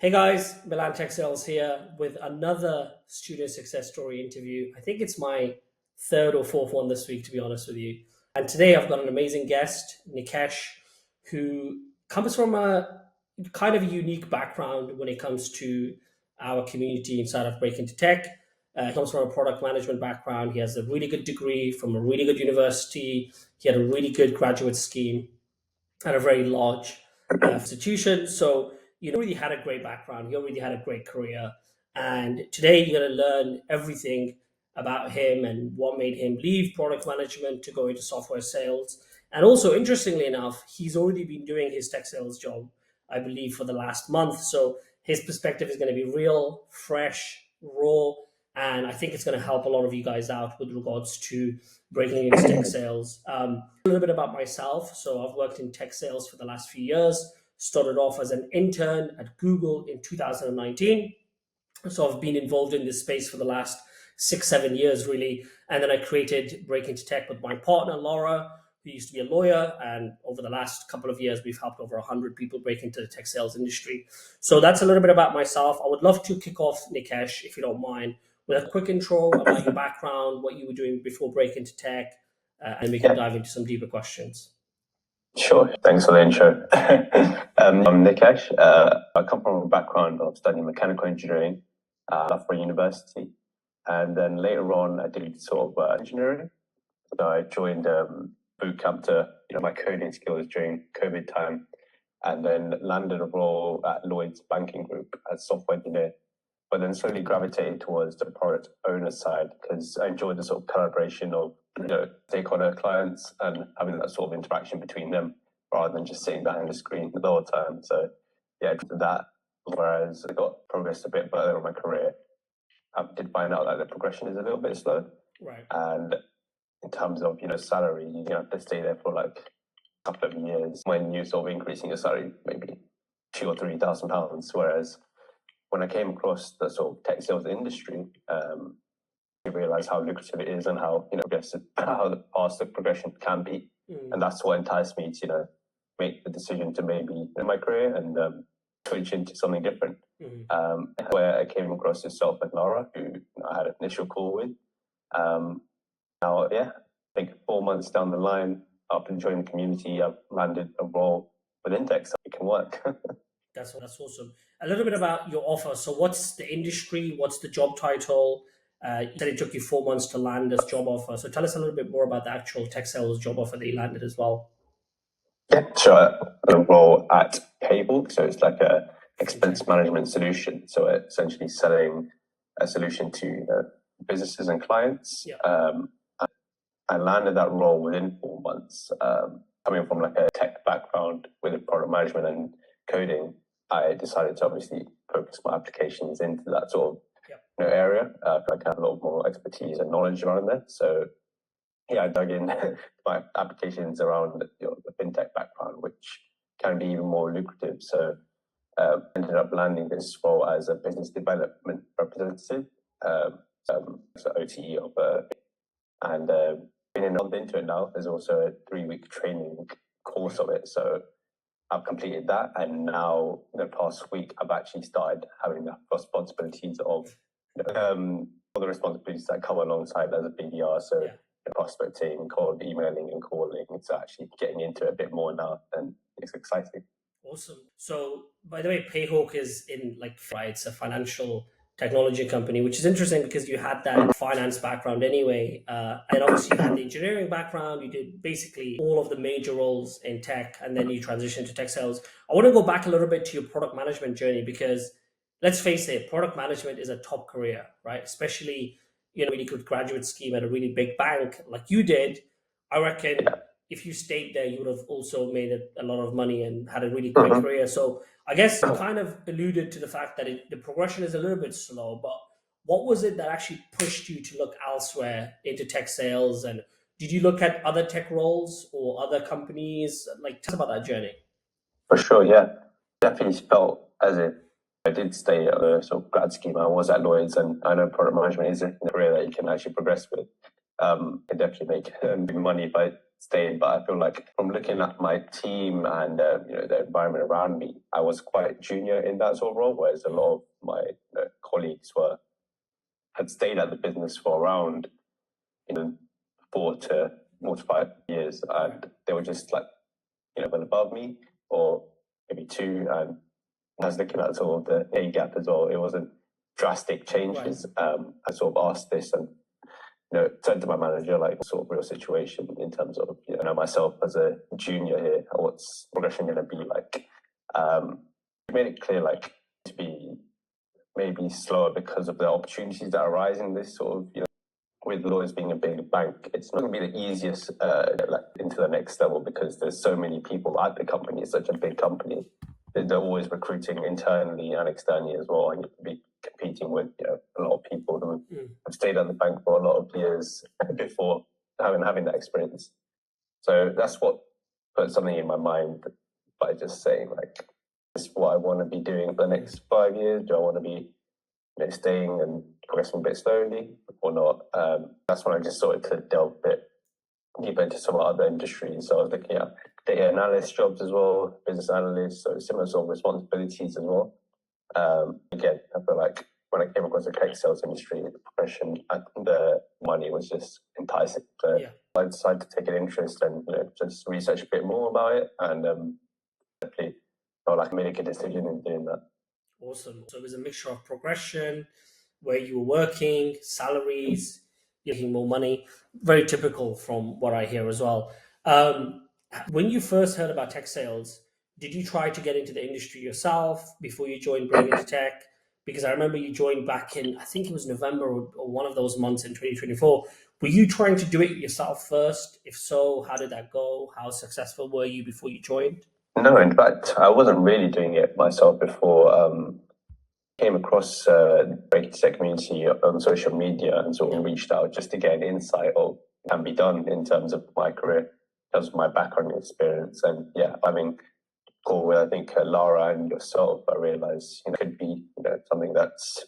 Hey guys, Milan Tech Sales here with another studio success story interview. I think it's my third or fourth one this week, to be honest with you. And today I've got an amazing guest, Nikesh, who comes from a kind of a unique background when it comes to our community inside of Break Into Tech. He comes from a product management background. He has a really good degree from a really good university. He had a really good graduate scheme at a very large institution. So you already had a great background. You already had a great career. And today you're going to learn everything about him and what made him leave product management to go into software sales. And also, interestingly enough, he's already been doing his tech sales job, I believe, for the last month. So his perspective is going to be real, fresh, raw. And I think it's going to help a lot of you guys out with regards to breaking into tech sales. A little bit about myself. So I've worked in tech sales for the last few years. Started off as an intern at Google in 2019. So I've been involved in this space for the last 6, 7 years, really. And then I created Break Into Tech with my partner, Laura, who used to be a lawyer. And over the last couple of years, we've helped over 100 people break into the tech sales industry. So that's a little bit about myself. I would love to kick off, Nikesh, if you don't mind, with a quick intro about your background, what you were doing before Break Into Tech, and we can dive into some deeper questions. Sure. Thanks for the intro. I'm Nikesh. I come from a background of studying mechanical engineering at Loughborough University. And then later on, I did sort of engineering. So I joined boot camp to my coding skills during COVID time, and then landed a role at Lloyd's Banking Group as software engineer. But then slowly gravitated towards the product owner side because I enjoyed the sort of collaboration of stakeholder clients and having that sort of interaction between them rather than just sitting behind the screen the whole time. So yeah, that. Whereas I got progressed a bit further in my career, I did find out that the progression is a little bit slow. Right. And in terms of salary, you have to stay there for like a couple of years when you're sort of increasing your salary maybe £2,000 or £3,000. Whereas when I came across the sort of tech sales industry, you realize how lucrative it is and how how fast the progression can be, and that's what enticed me to make the decision to maybe in my career and switch into something different. Where I came across yourself and Laura, who I had an initial call with. Now, I think 4 months down the line, after joining the community, I've landed a role within tech, so it can work. That's awesome. A little bit about your offer. So what's the industry? What's the job title? You said it took you 4 months to land this job offer. So tell us a little bit more about the actual tech sales job offer that you landed as well. Yeah, sure. A role at Cable, so it's like a expense management solution. So it's essentially selling a solution to businesses and clients. I landed that role within 4 months. Coming from like a tech background with product management and coding, I decided to obviously focus my applications into that sort of area. I feel like I have a lot more expertise and knowledge around there. So I dug in my applications around the fintech background, which can be even more lucrative. So ended up landing this role as a business development representative, so OTE of and been in on into it now. There's also a 3-week training course of it. So I've completed that, and now in the past week I've actually started having the responsibilities of all the responsibilities that come alongside as a BDR. So prospecting, cold emailing and calling. It's actually getting into it a bit more now, and it's exciting. Awesome. So by the way, Payhawk is in it's a financial technology company, which is interesting because you had that finance background anyway. And obviously you had the engineering background. You did basically all of the major roles in tech, and then you transitioned to tech sales. I want to go back a little bit to your product management journey because let's face it, product management is a top career, right? Especially, really good graduate scheme at a really big bank like you did. I reckon if you stayed there, you would have also made a lot of money and had a really great career. So I guess you kind of alluded to the fact that the progression is a little bit slow, but what was it that actually pushed you to look elsewhere into tech sales? And did you look at other tech roles or other companies? Tell us about that journey. For sure, yeah. Definitely felt as if I did stay at the sort of grad scheme. I was at Lloyd's, and I know product management is a career that you can actually progress with. Can definitely make money by stayed. But I feel like from looking at my team and the environment around me, I was quite junior in that sort of role, whereas a lot of my colleagues had stayed at the business for around 4 to 5 years, and they were just like well above me, or maybe two. And I was looking at sort of the pay gap as well. It wasn't drastic changes. Right. I sort of asked this and turned to my manager, like, sort of real situation in terms of myself as a junior here, what's progression going to be like. We made it clear, like, to be maybe slower because of the opportunities that arise in this sort of with Lloyds being a big bank, it's not going to be the easiest into the next level, because there's so many people at the company. It's such a big company. They're always recruiting internally and externally as well, and you'll be competing with a lot of people who have stayed at the bank for a lot of years before having that experience. So that's what put something in my mind by just saying, like, this is what I want to be doing for the next 5 years. Do I want to be staying and progressing a bit slowly or not? That's when I just started to delve a bit deeper into some other industries. So I was looking at data analyst jobs as well, business analysts, so similar sort of responsibilities as well. Again, I feel like when I came across the tech sales industry, the progression and the money was just enticing. So I decided to take an interest and just research a bit more about it, and definitely felt like I made a good decision in doing that. Awesome. So it was a mixture of progression, where you were working, salaries, getting more money. Very typical from what I hear as well. When you first heard about tech sales, did you try to get into the industry yourself before you joined Brain into Tech? Because I remember you joined back in, I think it was November or one of those months in 2024. Were you trying to do it yourself first? If so, how did that go? How successful were you before you joined? No, in fact, I wasn't really doing it myself before. Came across the Break Tech community on social media and sort of reached out just to get an insight of what can be done in terms of my career, in terms of my background experience. And I mean, call with, I think, Lara and yourself, I realized could be something that's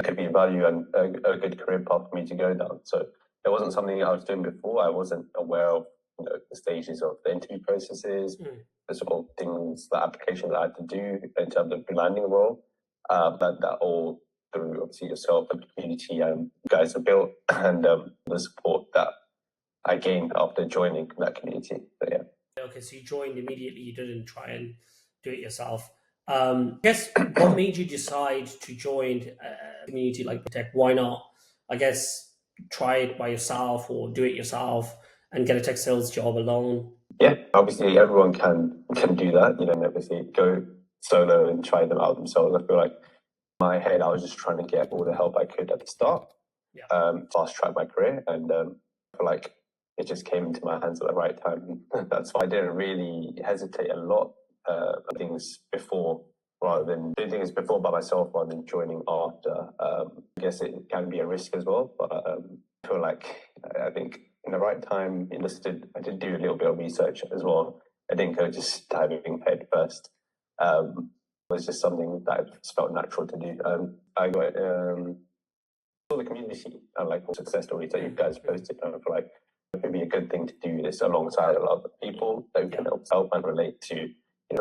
could be value and a good career path for me to go down. So it wasn't something I was doing before. I wasn't aware of the stages of the interview processes, the sort of things, the applications that I had to do in terms of landing a role. That all through obviously yourself, the community you guys have built, and the support that I gained after joining that community. So, Okay, so you joined immediately. You didn't try and do it yourself. I guess what made you decide to join a community like Tech? Why not, I guess, try it by yourself or do it yourself and get a tech sales job alone? Yeah, obviously everyone can do that. Obviously go solo and try them out themselves. I feel like in my head I was just trying to get all the help I could at the start, fast track my career, and I feel like it just came into my hands at the right time. That's why I didn't really hesitate a lot of things before, rather than doing things before by myself rather than joining after. I guess it can be a risk as well, but I feel like I think in the right time, I did do a little bit of research as well. I didn't go just diving head first. It was just something that just felt natural to do. I got all the community and like all success stories that you guys posted. And I feel like it would be a good thing to do this alongside a lot of people that can help and relate to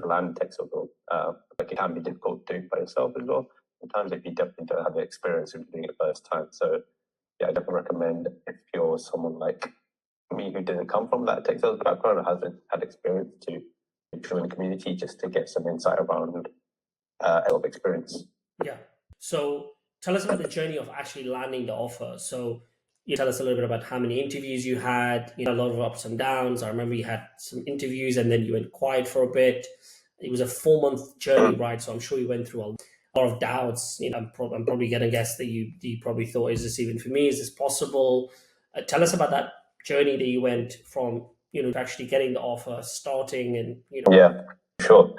land tech sort of. Like it can be difficult to do by yourself as well. Sometimes if you definitely don't have the experience of doing it first time. So I definitely recommend if you're someone like me who didn't come from that tech sales background or hasn't had experience to join the community just to get some insight around a lot of experience. Yeah. So tell us about the journey of actually landing the offer. So you tell us a little bit about how many interviews you had, a lot of ups and downs. I remember you had some interviews and then you went quiet for a bit. It was a 4-month journey, right? So I'm sure you went through a lot of doubts. I'm probably going to guess that you probably thought, is this even for me? Is this possible? Tell us about that journey that you went from, to actually getting the offer, starting and, Yeah, sure.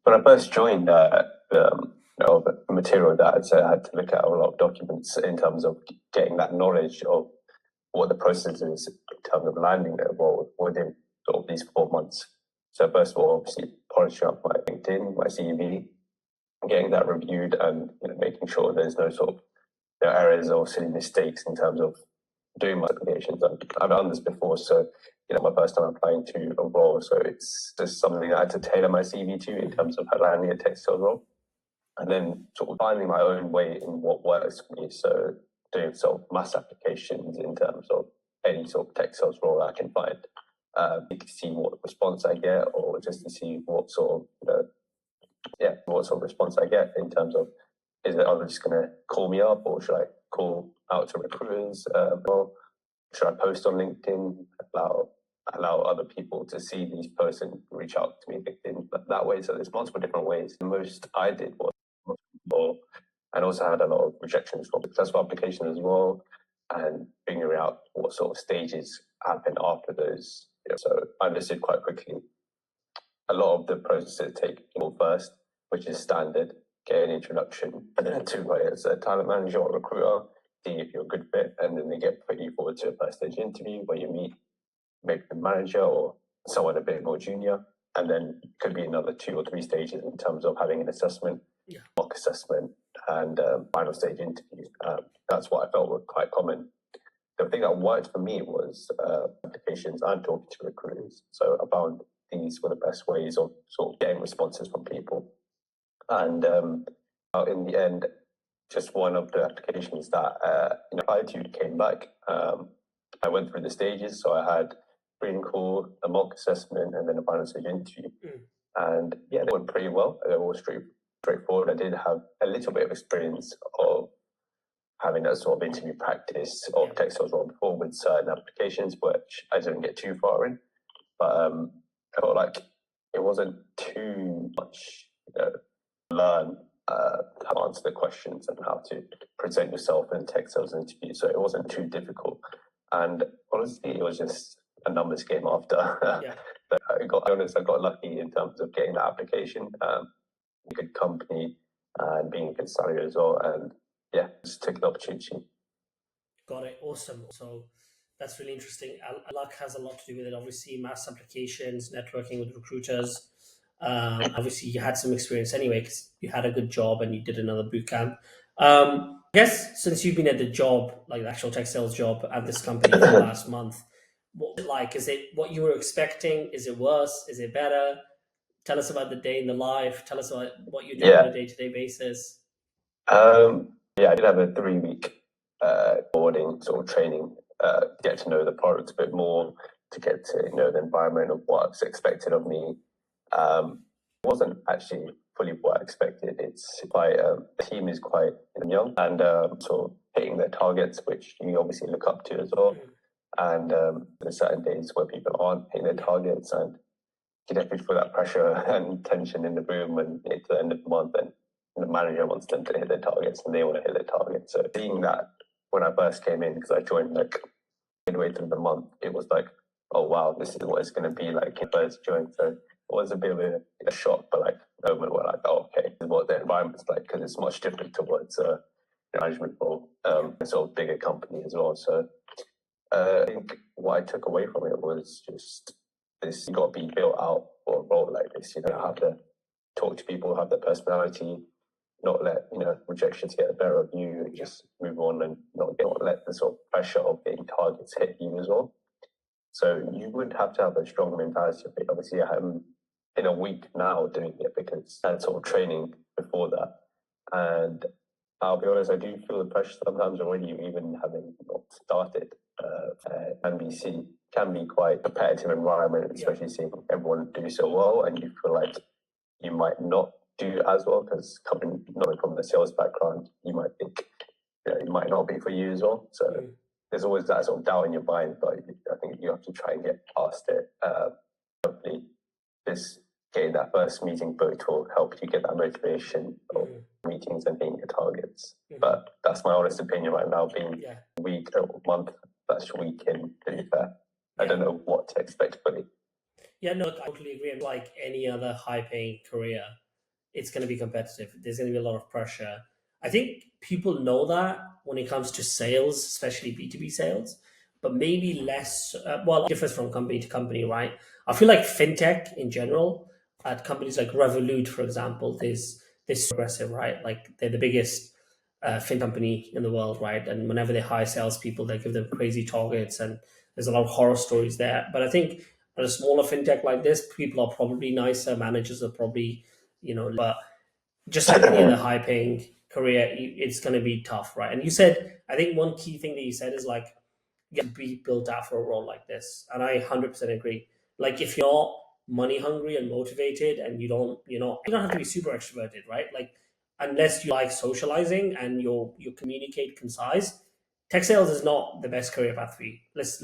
When I first joined, the material that I had to look at a lot of documents in terms of getting that knowledge of what the process is in terms of landing the role within sort of these 4 months. So first of all, obviously polishing up my LinkedIn, my CV, getting that reviewed, and making sure there's no sort of errors or silly mistakes in terms of doing my applications. I've done this before, so my first time applying to a role, so it's just something I had to tailor my CV to in terms of landing a tech sales role, and then sort of finding my own way in what works for me. So doing sort of mass applications in terms of any sort of tech sales role I can find, to see what response I get, or just to see what sort of what sort of response I get in terms of, is it others just going to call me up, or should I call out to recruiters? Or should I post on LinkedIn, allow other people to see these posts and reach out to me LinkedIn that way? So there's multiple different ways. The most I did was, and also had a lot of rejections from successful applications as well, and figuring out what sort of stages happen after those. So I understood quite quickly a lot of the processes take first, which is standard, get an introduction, and then to a talent manager or recruiter, see if you're a good fit, and then they put you forward to a first stage interview where you meet maybe the manager or someone a bit more junior, and then could be another 2 or 3 stages in terms of having an assessment, mock assessment, and final stage interview. That's what I felt were quite common. The thing that worked for me was applications and talking to recruiters. So I found these were the best ways of sort of getting responses from people. And in the end, just one of the applications that applied to came back. I went through the stages, so I had screening call, a mock assessment, and then a final stage interview. And they went pretty well. They were all straightforward. I did have a little bit of experience of having that sort of interview practice of tech sales role before with certain applications, which I didn't get too far in. But I felt like it wasn't too much learn how to answer the questions and how to present yourself in a tech sales interview. So it wasn't too difficult. And honestly, it was just a numbers game after. But I got lucky in terms of getting that application, a good company, and being a good salary as well. And just took the opportunity. Got it. Awesome. So that's really interesting. Luck has a lot to do with it. Obviously, mass applications, networking with recruiters. Obviously, you had some experience anyway because you had a good job and you did another boot camp. I guess since you've been at the job, like the actual tech sales job at this company for the last month, what was it like? Is it what you were expecting? Is it worse? Is it better? Tell us about the day in the life. Tell us about what you do on a day-to-day basis. I did have a 3-week boarding sort of training, get to know the product a bit more, to get to know the environment of what's expected of me. It wasn't actually fully what I expected. It's quite the team is quite young and sort of hitting their targets, which you obviously look up to as well. And there's certain days where people aren't hitting their targets, and you definitely feel that pressure and tension in the room when it's the end of the month and the manager wants them to hit their targets and they want to hit their targets. So seeing that when I first came in, because I joined like midway through the month, it was like, oh wow, this is what it's going to be like when I first joined. So it was a bit of a shock, but like a moment where like, oh, okay, this is what the environment's like, because it's much different towards management role, a sort of bigger company as well. So I think what I took away from it was just this: you got to be built out for a role like this. Have to talk to people, have the personality, not let rejections get the better of you, and just move on, and not let the sort of pressure of getting targets hit you as well. So you would have to have a strong mentality of it. Obviously, I'm in a week now doing it because I had sort of training before that, and I'll be honest, I do feel the pressure sometimes already, even having not started. Can be quite a competitive environment, especially seeing everyone do so well, and you feel like you might not do as well because coming not from the sales background, you might think it might not be for you as well. So there's always that sort of doubt in your mind, but I think you have to try and get past it. Hopefully, this getting that first meeting booked will help you get that motivation of meetings and hitting your targets. But that's my honest opinion right now, being a week or month / week in, to be fair. I don't know what to expect fully. Yeah, no, I totally agree. Like any other high-paying career, it's going to be competitive. There's going to be a lot of pressure. I think people know that when it comes to sales, especially B2B sales, but maybe less. It differs from company to company, right? I feel like fintech in general, at companies like Revolut, for example, there's this aggressive, right? Like they're the biggest fin company in the world, right? And whenever they hire salespeople, they give them crazy targets, and there's a lot of horror stories there. But I think at a smaller fintech like this, people are probably nicer, managers are probably, but just like any other high paying career, it's going to be tough, right? And you said, I think one key thing that you said is like, you have to be built out for a role like this. And I 100% agree. Like if you're money hungry and motivated and you don't have to be super extroverted, right? Like unless you like socializing and you communicate concise, tech sales is not the best career path for you. Let's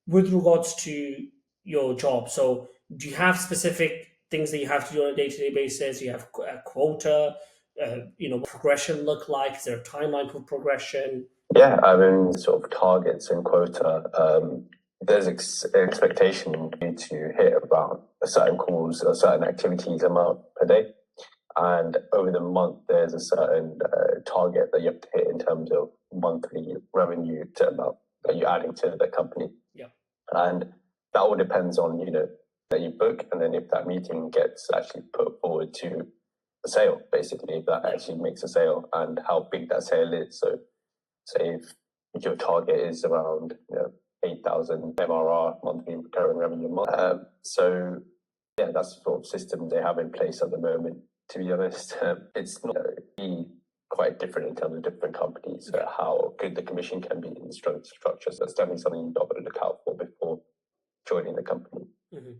with regards to your job. So do you have specific things that you have to do on a day-to-day basis? You have a quota, what progression look like? Is there a timeline for progression? Yeah, I mean, sort of targets and quota. There's expectation for you to hit around a certain calls, a certain activities amount per day. And over the month, there's a certain target that you have to hit in terms of monthly revenue to amount that you're adding to the company. Yeah. And that all depends on, that you book, and then if that meeting gets actually put forward to a sale, basically, if that actually makes a sale and how big that sale is. So say if your target is around 8,000 MRR, monthly recurring revenue a month. So yeah, that's the sort of system they have in place at the moment. To be honest, it's not quite different in terms of different companies, how good the commission can be in structures. That's definitely something you've got to look out for before joining the company. Mm-hmm.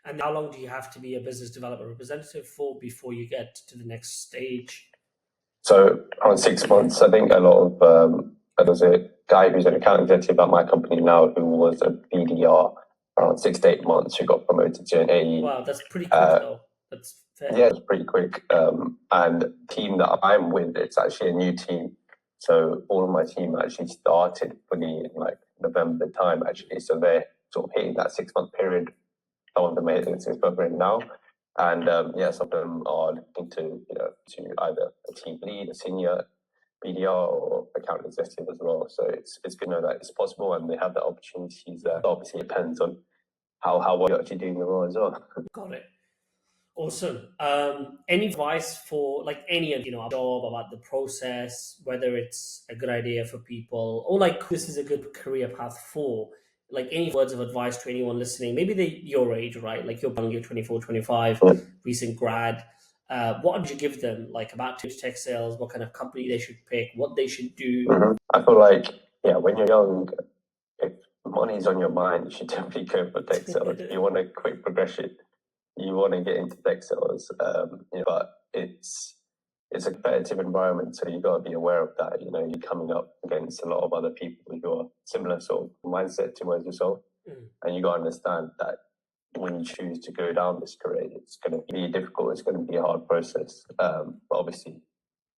And how long do you have to be a business development representative for before you get to the next stage? So around 6 months. I think a lot of there's a guy who's an account executive at my company now who was a BDR around 6 to 8 months, who got promoted to an AE. Wow, that's pretty quick though. That's fair. Yeah, it's pretty quick. And the team that I'm with, it's actually a new team. So all of my team actually started fully in like November time, actually. So they're sort of hitting that 6 month period. Some of them are hitting 6 month period now. And some of them are looking to either a team lead, a senior BDR, or account executive as well. So it's good to know that it's possible and they have the opportunities there. Obviously, it depends on how well you're actually doing the role as well. Got it. Awesome. Any advice for like any job about the process, whether it's a good idea for people or like this is a good career path for? Like any words of advice to anyone listening, maybe your age, right? Like you're 24, 25, recent grad. What would you give them like about tech sales, what kind of company they should pick, what they should do? Mm-hmm. I feel like, when you're young, if money's on your mind, you should definitely go for tech sales. If you want a quick progression, you want to get into tech sales. But it's a competitive environment, so you've got to be aware of that. You're coming up against a lot of other people with your similar sort of mindset towards yourself. And you got to understand that when you choose to go down this career, it's going to be difficult. It's going to be a hard process. But obviously,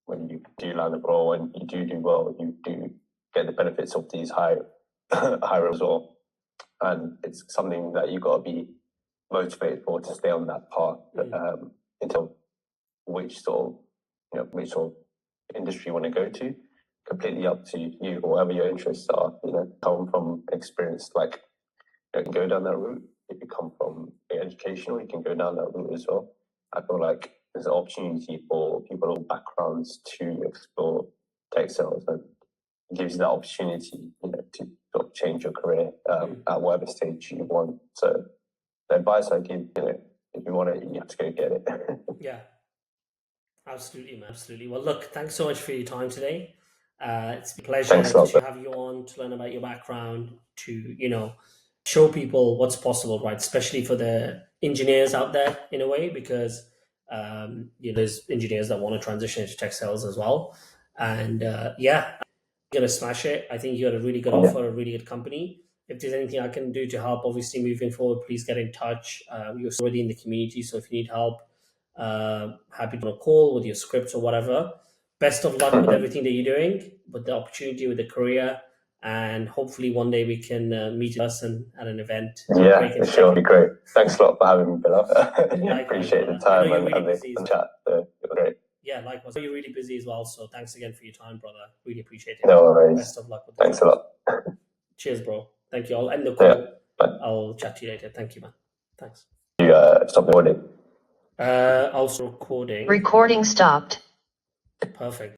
when you do land a role and you do well, you do get the benefits of these higher as well. And it's something that you got to be motivated for to stay on that path until which sort of industry you want to go to. Completely up to you, whatever your interests are. Come from experience, like you can go down that route. If you come from educational, you can go down that route as well. I feel like there's an opportunity for people of backgrounds to explore tech sales, and it gives you that opportunity, to sort of change your career at whatever stage you want. So the advice I give, if you want it, you have to go get it. Yeah, absolutely, man. Absolutely. Well, look, thanks so much for your time today. It's been a pleasure to have you on to learn about your background, to show people what's possible, right? Especially for the engineers out there, in a way, because there's engineers that want to transition into tech sales as well. And you're gonna smash it. I think you got a really good offer, a really good company. If there's anything I can do to help, obviously moving forward, please get in touch. You're already in the community, so if you need help, happy to call with your scripts or whatever. Best of luck with everything that you're doing, with the opportunity, with the career, and hopefully one day we can meet in person at an event. Yeah, it sure be great. Thanks a lot for having me, Bill. Appreciate the time and the chat. It was great. Yeah, likewise. You're really busy as well, so thanks again for your time, brother. Really appreciate it. No worries. Best of luck with Thanks a lot. Cheers, bro. Thank you. I'll end the call. I'll chat to you later. Thank you, man. Thanks. You stop recording. Also recording. Recording stopped. Perfect.